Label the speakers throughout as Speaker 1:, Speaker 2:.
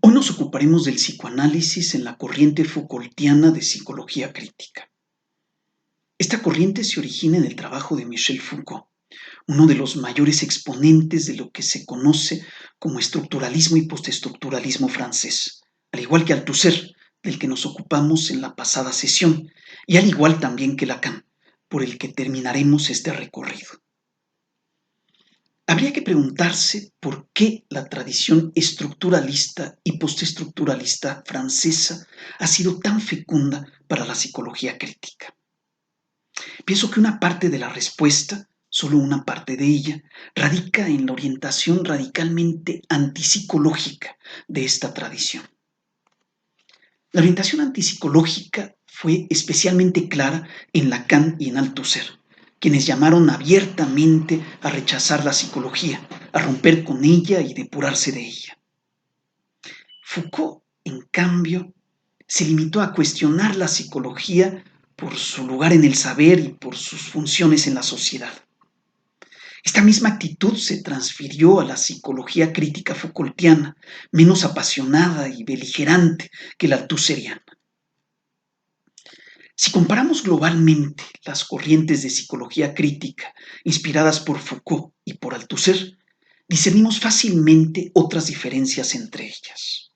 Speaker 1: Hoy nos ocuparemos del psicoanálisis en la corriente Foucaultiana de psicología crítica. Esta corriente se origina en el trabajo de Michel Foucault, uno de los mayores exponentes de lo que se conoce como estructuralismo y postestructuralismo francés, al igual que Althusser, del que nos ocupamos en la pasada sesión, y al igual también que Lacan, por el que terminaremos este recorrido. Habría que preguntarse por qué la tradición estructuralista y postestructuralista francesa ha sido tan fecunda para la psicología crítica. Pienso que una parte de la respuesta, solo una parte de ella, radica en la orientación radicalmente antipsicológica de esta tradición. La orientación antipsicológica fue especialmente clara en Lacan y en Althusser, quienes llamaron abiertamente a rechazar la psicología, a romper con ella y depurarse de ella. Foucault, en cambio, se limitó a cuestionar la psicología por su lugar en el saber y por sus funciones en la sociedad. Esta misma actitud se transfirió a la psicología crítica Foucaultiana, menos apasionada y beligerante que la althusseriana. Si comparamos globalmente las corrientes de psicología crítica inspiradas por Foucault y por Althusser, discernimos fácilmente otras diferencias entre ellas.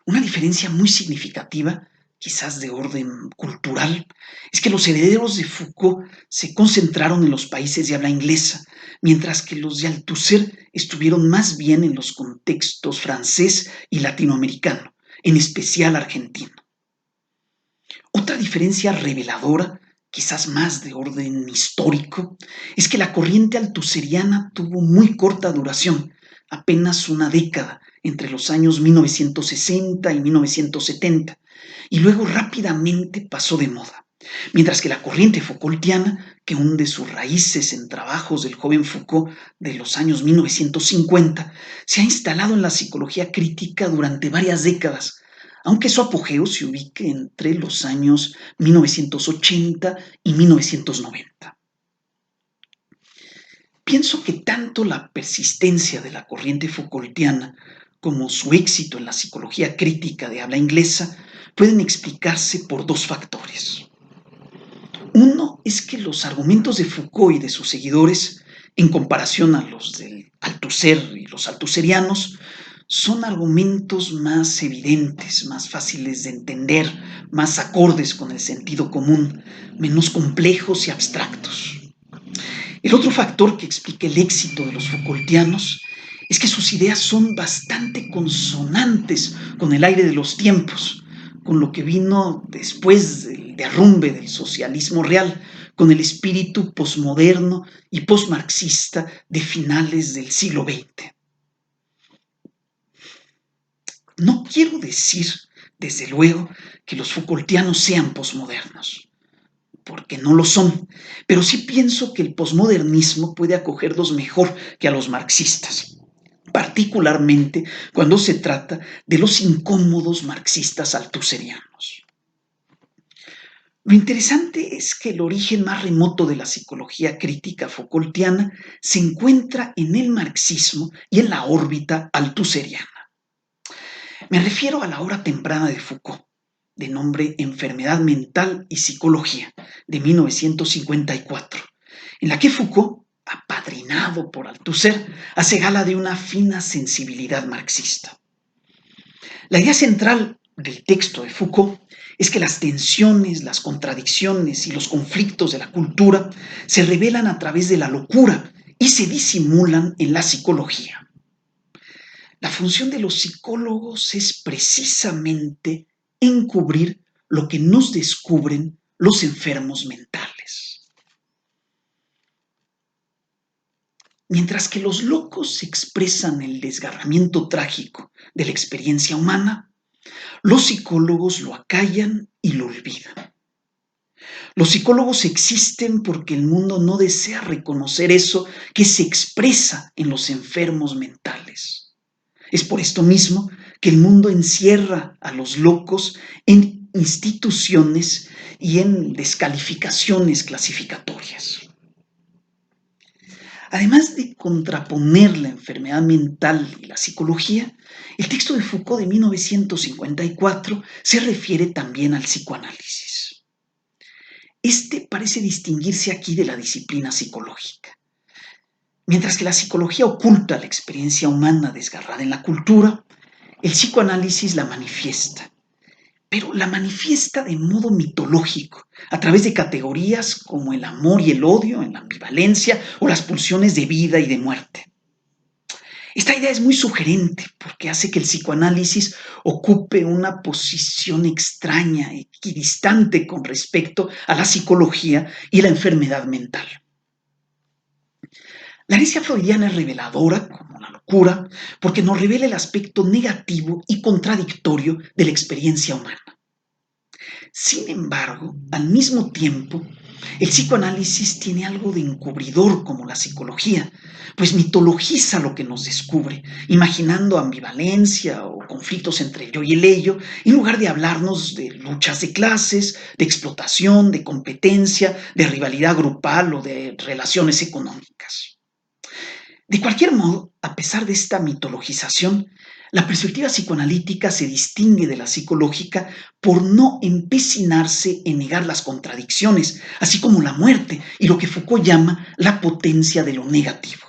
Speaker 1: Una diferencia muy significativa, quizás de orden cultural, es que los herederos de Foucault se concentraron en los países de habla inglesa, mientras que los de Althusser estuvieron más bien en los contextos francés y latinoamericano, en especial argentino. Otra diferencia reveladora, quizás más de orden histórico, es que la corriente althusseriana tuvo muy corta duración, apenas una década, entre los años 1960 y 1970, y luego rápidamente pasó de moda, mientras que la corriente Foucaultiana, que hunde sus raíces en trabajos del joven Foucault de los años 1950, se ha instalado en la psicología crítica durante varias décadas, aunque su apogeo se ubique entre los años 1980 y 1990. Pienso que tanto la persistencia de la corriente Foucaultiana como su éxito en la psicología crítica de habla inglesa pueden explicarse por dos factores. Uno es que los argumentos de Foucault y de sus seguidores, en comparación a los del Althusser y los althusserianos, son argumentos más evidentes, más fáciles de entender, más acordes con el sentido común, menos complejos y abstractos. El otro factor que explica el éxito de los Foucaultianos es que sus ideas son bastante consonantes con el aire de los tiempos, con lo que vino después del derrumbe del socialismo real, con el espíritu posmoderno y posmarxista de finales del siglo XX. No quiero decir, desde luego, que los Foucaultianos sean posmodernos, porque no lo son, pero sí pienso que el posmodernismo puede acogerlos mejor que a los marxistas, particularmente cuando se trata de los incómodos marxistas althusserianos. Lo interesante es que el origen más remoto de la psicología crítica Foucaultiana se encuentra en el marxismo y en la órbita althusseriana. Me refiero a la obra temprana de Foucault, de nombre Enfermedad Mental y Psicología, de 1954, en la que Foucault, apadrinado por Althusser, hace gala de una fina sensibilidad marxista. La idea central del texto de Foucault es que las tensiones, las contradicciones y los conflictos de la cultura se revelan a través de la locura y se disimulan en la psicología. La función de los psicólogos es precisamente encubrir lo que nos descubren los enfermos mentales. Mientras que los locos expresan el desgarramiento trágico de la experiencia humana, los psicólogos lo acallan y lo olvidan. Los psicólogos existen porque el mundo no desea reconocer eso que se expresa en los enfermos mentales. Es por esto mismo que el mundo encierra a los locos en instituciones y en descalificaciones clasificatorias. Además de contraponer la enfermedad mental y la psicología, el texto de Foucault de 1954 se refiere también al psicoanálisis. Este parece distinguirse aquí de la disciplina psicológica. Mientras que la psicología oculta la experiencia humana desgarrada en la cultura, el psicoanálisis la manifiesta, pero la manifiesta de modo mitológico, a través de categorías como el amor y el odio, en la ambivalencia o las pulsiones de vida y de muerte. Esta idea es muy sugerente porque hace que el psicoanálisis ocupe una posición extraña, equidistante con respecto a la psicología y la enfermedad mental. La herencia freudiana es reveladora, como la locura, porque nos revela el aspecto negativo y contradictorio de la experiencia humana. Sin embargo, al mismo tiempo, el psicoanálisis tiene algo de encubridor como la psicología, pues mitologiza lo que nos descubre, imaginando ambivalencia o conflictos entre el yo y el ello, en lugar de hablarnos de luchas de clases, de explotación, de competencia, de rivalidad grupal o de relaciones económicas. De cualquier modo, a pesar de esta mitologización, la perspectiva psicoanalítica se distingue de la psicológica por no empecinarse en negar las contradicciones, así como la muerte y lo que Foucault llama la potencia de lo negativo.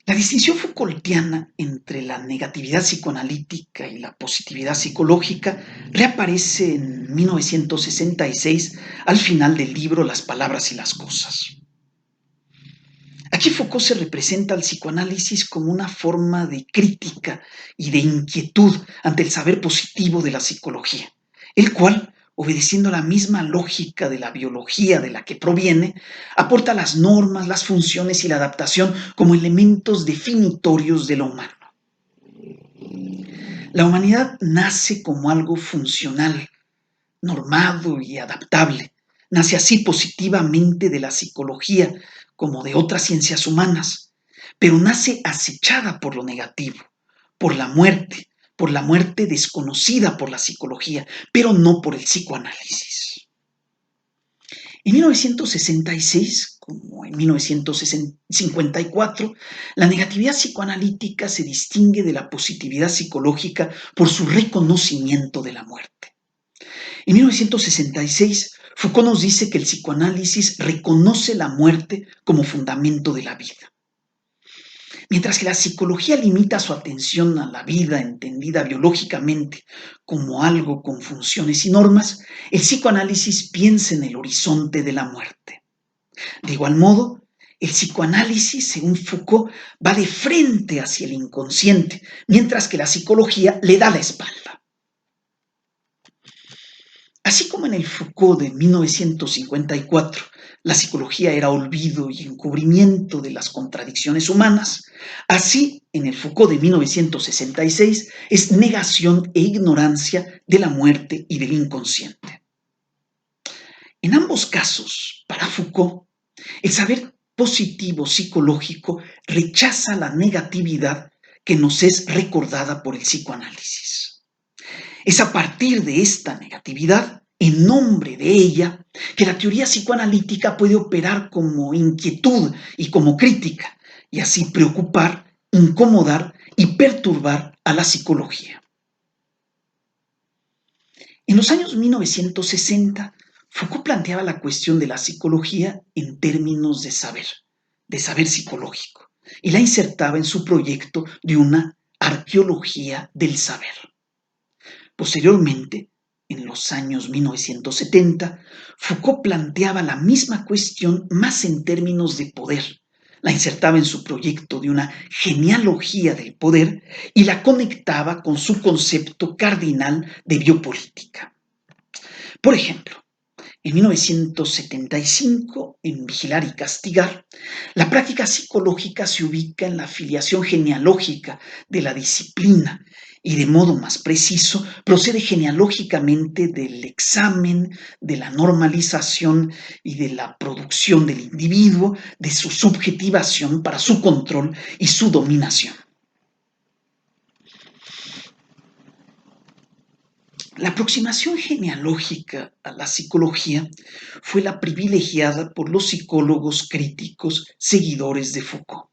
Speaker 1: La distinción Foucaultiana entre la negatividad psicoanalítica y la positividad psicológica reaparece en 1966 al final del libro Las palabras y las cosas. Aquí Foucault se representa al psicoanálisis como una forma de crítica y de inquietud ante el saber positivo de la psicología, el cual, obedeciendo la misma lógica de la biología de la que proviene, aporta las normas, las funciones y la adaptación como elementos definitorios de lo humano. La humanidad nace como algo funcional, normado y adaptable. Nace así positivamente de la psicología como de otras ciencias humanas, pero nace acechada por lo negativo, por la muerte desconocida por la psicología, pero no por el psicoanálisis. En 1966, como en 1954, la negatividad psicoanalítica se distingue de la positividad psicológica por su reconocimiento de la muerte. En 1966, Foucault nos dice que el psicoanálisis reconoce la muerte como fundamento de la vida. Mientras que la psicología limita su atención a la vida entendida biológicamente como algo con funciones y normas, el psicoanálisis piensa en el horizonte de la muerte. De igual modo, el psicoanálisis, según Foucault, va de frente hacia el inconsciente, mientras que la psicología le da la espalda. Así como en el Foucault de 1954, la psicología era olvido y encubrimiento de las contradicciones humanas, así en el Foucault de 1966 es negación e ignorancia de la muerte y del inconsciente. En ambos casos, para Foucault, el saber positivo psicológico rechaza la negatividad que nos es recordada por el psicoanálisis. Es a partir de esta negatividad, en nombre de ella, que la teoría psicoanalítica puede operar como inquietud y como crítica, y así preocupar, incomodar y perturbar a la psicología. En los años 1960, Foucault planteaba la cuestión de la psicología en términos de saber psicológico, y la insertaba en su proyecto de una arqueología del saber. Posteriormente, en los años 1970, Foucault planteaba la misma cuestión más en términos de poder. La insertaba en su proyecto de una genealogía del poder y la conectaba con su concepto cardinal de biopolítica. Por ejemplo, en 1975, en Vigilar y Castigar, la práctica psicológica se ubica en la filiación genealógica de la disciplina y, de modo más preciso, procede genealógicamente del examen, de la normalización y de la producción del individuo, de su subjetivación para su control y su dominación. La aproximación genealógica a la psicología fue la privilegiada por los psicólogos críticos seguidores de Foucault.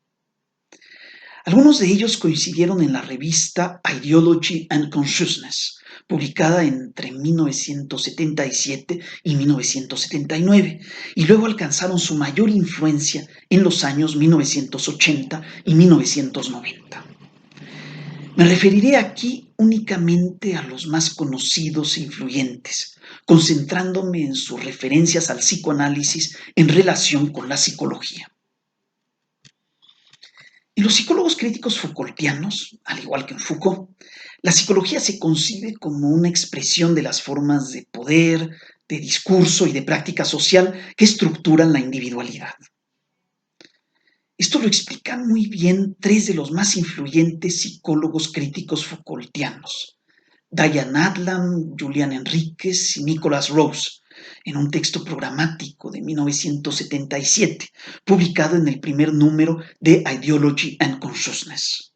Speaker 1: Algunos de ellos coincidieron en la revista Ideology and Consciousness, publicada entre 1977 y 1979, y luego alcanzaron su mayor influencia en los años 1980 y 1990. Me referiré aquí únicamente a los más conocidos e influyentes, concentrándome en sus referencias al psicoanálisis en relación con la psicología. En los psicólogos críticos Foucaultianos, al igual que en Foucault, la psicología se concibe como una expresión de las formas de poder, de discurso y de práctica social que estructuran la individualidad. Esto lo explican muy bien tres de los más influyentes psicólogos críticos Foucaultianos, Diane Adlam, Julian Enríquez y Nicholas Rose, en un texto programático de 1977, publicado en el primer número de Ideology and Consciousness.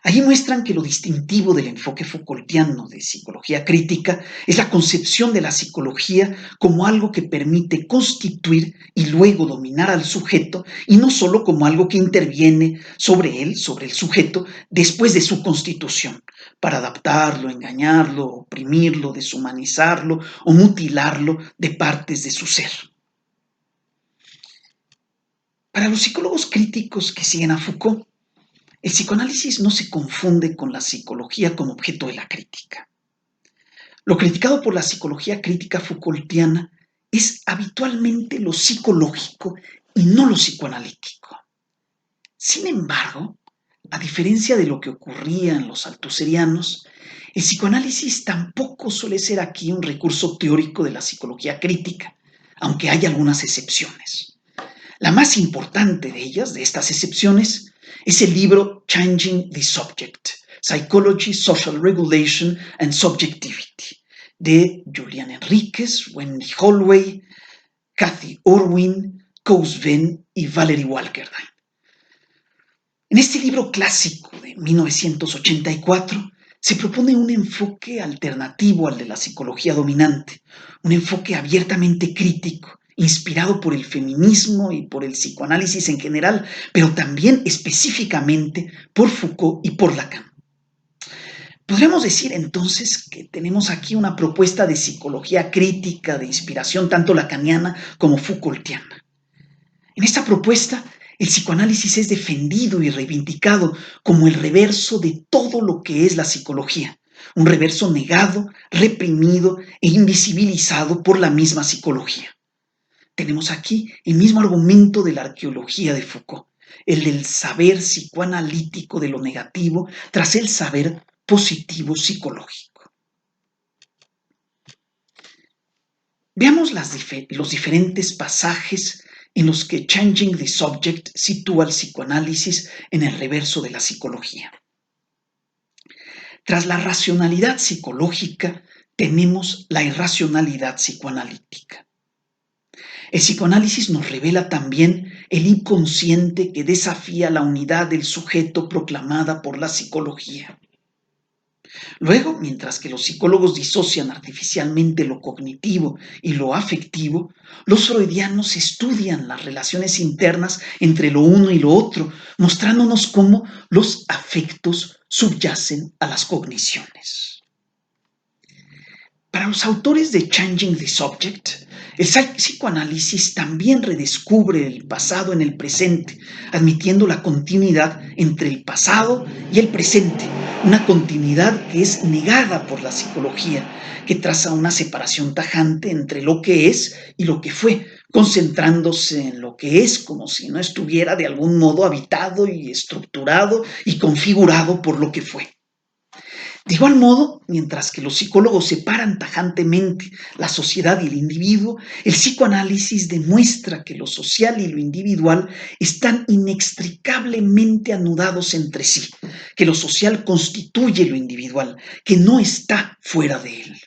Speaker 1: Allí muestran que lo distintivo del enfoque Foucaultiano de psicología crítica es la concepción de la psicología como algo que permite constituir y luego dominar al sujeto, y no solo como algo que interviene sobre él, sobre el sujeto, después de su constitución, para adaptarlo, engañarlo, oprimirlo, deshumanizarlo o mutilarlo de partes de su ser. Para los psicólogos críticos que siguen a Foucault, el psicoanálisis no se confunde con la psicología como objeto de la crítica. Lo criticado por la psicología crítica Foucaultiana es habitualmente lo psicológico y no lo psicoanalítico. Sin embargo, a diferencia de lo que ocurría en los althusserianos, el psicoanálisis tampoco suele ser aquí un recurso teórico de la psicología crítica, aunque hay algunas excepciones. La más importante de ellas, de estas excepciones, es el libro Changing the Subject, Psychology, Social Regulation and Subjectivity, de Julian Enríquez, Wendy Holloway, Cathy Irwin, Koos Venn y Valerie Walkerdine. En este libro clásico de 1984 se propone un enfoque alternativo al de la psicología dominante, un enfoque abiertamente crítico, inspirado por el feminismo y por el psicoanálisis en general, pero también específicamente por Foucault y por Lacan. Podríamos decir entonces que tenemos aquí una propuesta de psicología crítica de inspiración tanto lacaniana como Foucaultiana. En esta propuesta, el psicoanálisis es defendido y reivindicado como el reverso de todo lo que es la psicología, un reverso negado, reprimido e invisibilizado por la misma psicología. Tenemos aquí el mismo argumento de la arqueología de Foucault, el del saber psicoanalítico de lo negativo tras el saber positivo psicológico. Veamos los diferentes pasajes en los que Changing the Subject sitúa al psicoanálisis en el reverso de la psicología. Tras la racionalidad psicológica, tenemos la irracionalidad psicoanalítica. El psicoanálisis nos revela también el inconsciente que desafía la unidad del sujeto proclamada por la psicología. Luego, mientras que los psicólogos disocian artificialmente lo cognitivo y lo afectivo, los freudianos estudian las relaciones internas entre lo uno y lo otro, mostrándonos cómo los afectos subyacen a las cogniciones. Para los autores de Changing the Subject, el psicoanálisis también redescubre el pasado en el presente, admitiendo la continuidad entre el pasado y el presente, una continuidad que es negada por la psicología, que traza una separación tajante entre lo que es y lo que fue, concentrándose en lo que es como si no estuviera de algún modo habitado y estructurado y configurado por lo que fue. De igual modo, mientras que los psicólogos separan tajantemente la sociedad y el individuo, el psicoanálisis demuestra que lo social y lo individual están inextricablemente anudados entre sí, que lo social constituye lo individual, que no está fuera de él.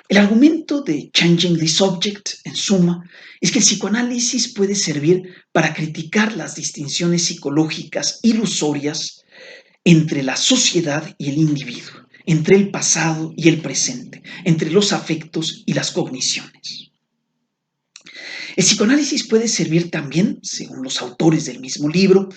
Speaker 1: El argumento de Changing the Subject, en suma, es que el psicoanálisis puede servir para criticar las distinciones psicológicas ilusorias entre la sociedad y el individuo, entre el pasado y el presente, entre los afectos y las cogniciones. El psicoanálisis puede servir también, según los autores del mismo libro,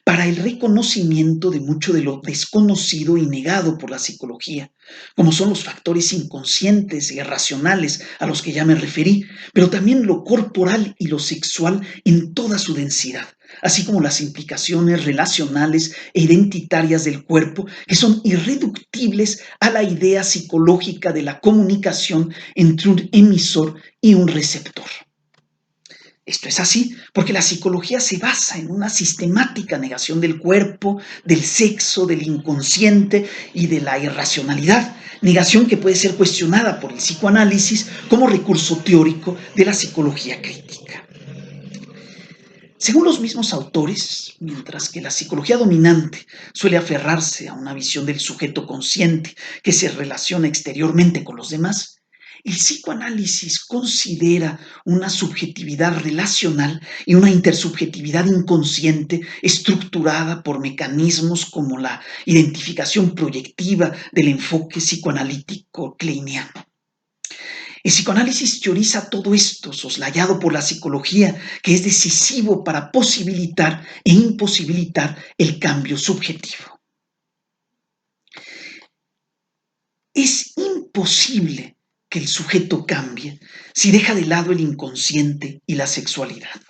Speaker 1: para el reconocimiento de mucho de lo desconocido y negado por la psicología, como son los factores inconscientes y irracionales a los que ya me referí, pero también lo corporal y lo sexual en toda su densidad, así como las implicaciones relacionales e identitarias del cuerpo que son irreductibles a la idea psicológica de la comunicación entre un emisor y un receptor. Esto es así porque la psicología se basa en una sistemática negación del cuerpo, del sexo, del inconsciente y de la irracionalidad, negación que puede ser cuestionada por el psicoanálisis como recurso teórico de la psicología crítica. Según los mismos autores, mientras que la psicología dominante suele aferrarse a una visión del sujeto consciente que se relaciona exteriormente con los demás, el psicoanálisis considera una subjetividad relacional y una intersubjetividad inconsciente estructurada por mecanismos como la identificación proyectiva del enfoque psicoanalítico kleiniano. El psicoanálisis teoriza todo esto, soslayado por la psicología, que es decisivo para posibilitar e imposibilitar el cambio subjetivo. Es imposible que el sujeto cambie si deja de lado el inconsciente y la sexualidad.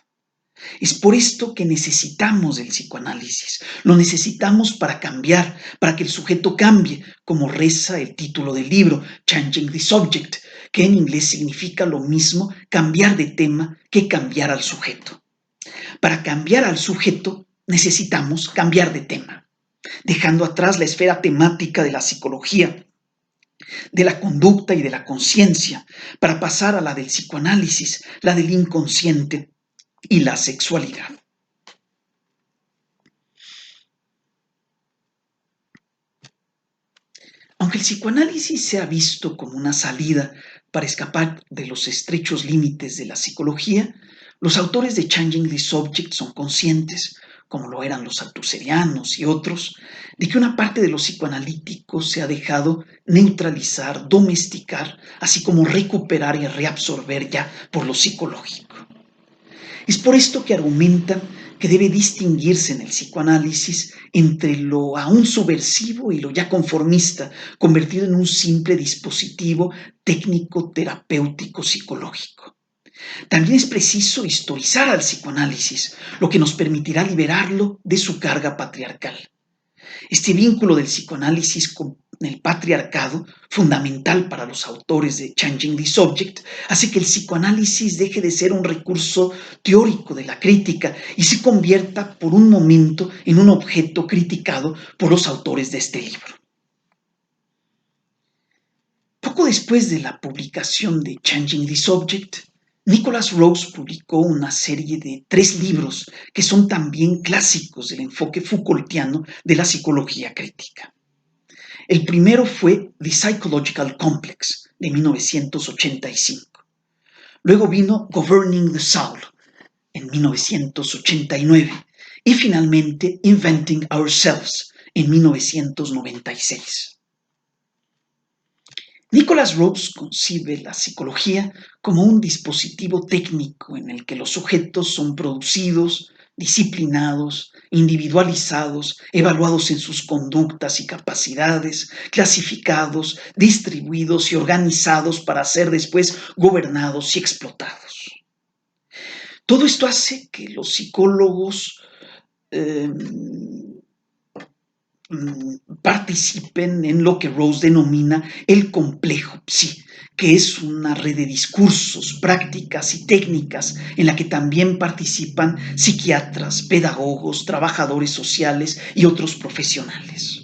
Speaker 1: Es por esto que necesitamos el psicoanálisis. Lo necesitamos para cambiar, para que el sujeto cambie, como reza el título del libro, Changing the Subject, que en inglés significa lo mismo cambiar de tema que cambiar al sujeto. Para cambiar al sujeto necesitamos cambiar de tema, dejando atrás la esfera temática de la psicología, de la conducta y de la conciencia, para pasar a la del psicoanálisis, la del inconsciente y la sexualidad. Aunque el psicoanálisis se ha visto como una salida para escapar de los estrechos límites de la psicología, los autores de Changing the Subject son conscientes, como lo eran los althuserianos y otros, de que una parte de lo psicoanalítico se ha dejado neutralizar, domesticar, así como recuperar y reabsorber ya por lo psicológico. Es por esto que argumentan que debe distinguirse en el psicoanálisis entre lo aún subversivo y lo ya conformista, convertido en un simple dispositivo técnico, terapéutico, psicológico. También es preciso historizar al psicoanálisis, lo que nos permitirá liberarlo de su carga patriarcal. Este vínculo del psicoanálisis con el patriarcado, fundamental para los autores de Changing the Subject, hace que el psicoanálisis deje de ser un recurso teórico de la crítica y se convierta por un momento en un objeto criticado por los autores de este libro. Poco después de la publicación de Changing the Subject, Nicholas Rose publicó una serie de 3 libros que son también clásicos del enfoque Foucaultiano de la psicología crítica. El primero fue The Psychological Complex, de 1985. Luego vino Governing the Soul, en 1989. Y finalmente Inventing Ourselves, en 1996. Nicholas Rose concibe la psicología como un dispositivo técnico en el que los sujetos son producidos, disciplinados, individualizados, evaluados en sus conductas y capacidades, clasificados, distribuidos y organizados para ser después gobernados y explotados. Todo esto hace que los psicólogos participen en lo que Rose denomina el complejo psi, que es una red de discursos, prácticas y técnicas en la que también participan psiquiatras, pedagogos, trabajadores sociales y otros profesionales.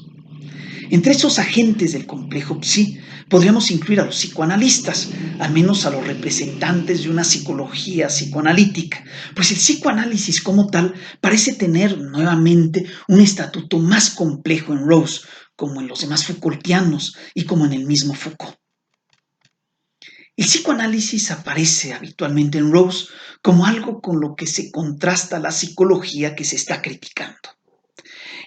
Speaker 1: Entre esos agentes del complejo psi podríamos incluir a los psicoanalistas, al menos a los representantes de una psicología psicoanalítica, pues el psicoanálisis como tal parece tener nuevamente un estatuto más complejo en Rose, como en los demás Foucaultianos y como en el mismo Foucault. El psicoanálisis aparece habitualmente en Rose como algo con lo que se contrasta la psicología que se está criticando.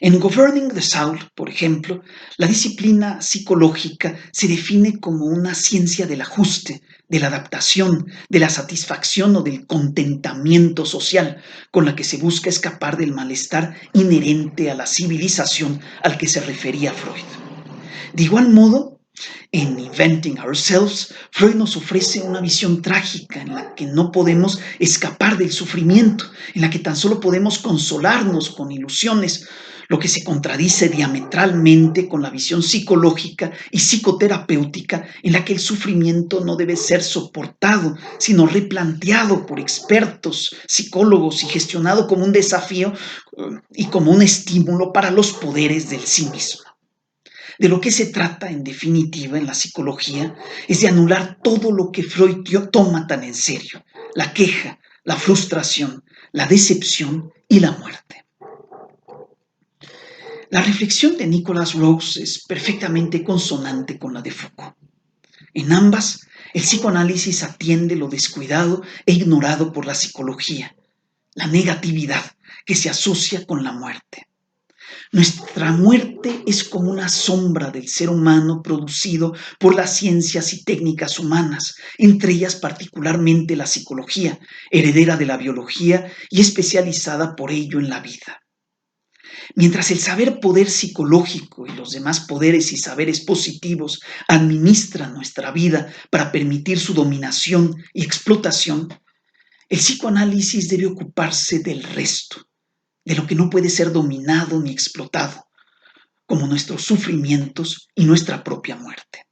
Speaker 1: En Governing the Soul, por ejemplo, la disciplina psicológica se define como una ciencia del ajuste, de la adaptación, de la satisfacción o del contentamiento social, con la que se busca escapar del malestar inherente a la civilización al que se refería Freud. De igual modo, en Inventing Ourselves, Freud nos ofrece una visión trágica en la que no podemos escapar del sufrimiento, en la que tan solo podemos consolarnos con ilusiones, lo que se contradice diametralmente con la visión psicológica y psicoterapéutica en la que el sufrimiento no debe ser soportado, sino replanteado por expertos, psicólogos y gestionado como un desafío y como un estímulo para los poderes del sí mismo. De lo que se trata, en definitiva, en la psicología, es de anular todo lo que Freud toma tan en serio: la queja, la frustración, la decepción y la muerte. La reflexión de Nicholas Rose es perfectamente consonante con la de Foucault. En ambas, el psicoanálisis atiende lo descuidado e ignorado por la psicología, la negatividad que se asocia con la muerte. Nuestra muerte es como una sombra del ser humano producido por las ciencias y técnicas humanas, entre ellas particularmente la psicología, heredera de la biología y especializada por ello en la vida. Mientras el saber poder psicológico y los demás poderes y saberes positivos administran nuestra vida para permitir su dominación y explotación, el psicoanálisis debe ocuparse del resto, de lo que no puede ser dominado ni explotado, como nuestros sufrimientos y nuestra propia muerte.